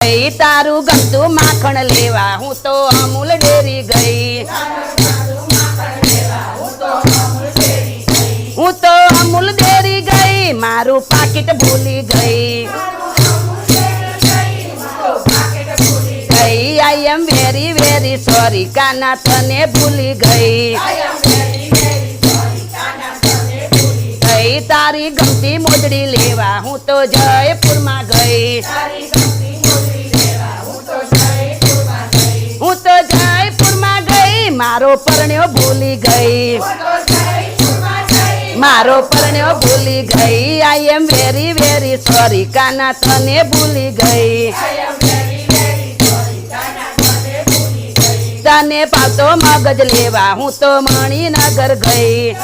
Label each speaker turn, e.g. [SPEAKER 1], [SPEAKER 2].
[SPEAKER 1] ગઈ તારું ગમતું માખણ લેવા હું તો અમૂલ ડેરી ગઈ હું તો અમૂલ ડેરી ગઈ મારું પાકીટ ભૂલી ગઈ આઈ એમ વેરી વેરી સોરી કાના તને ભૂલી ગઈ તારી ગમતી મોજડી લેવા હું તો જયપુરમાં ગઈ હું તો જયપુરમાં ગઈ મારો પરણ્યો ભૂલી ગઈ મારો પરણ્યો ભૂલી ગઈ આઈ એમ વેરી વેરી સોરી કાના તને ભૂલી ગઈ તને પાતો મગજ લેવા હું તો મણિનગર ગઈ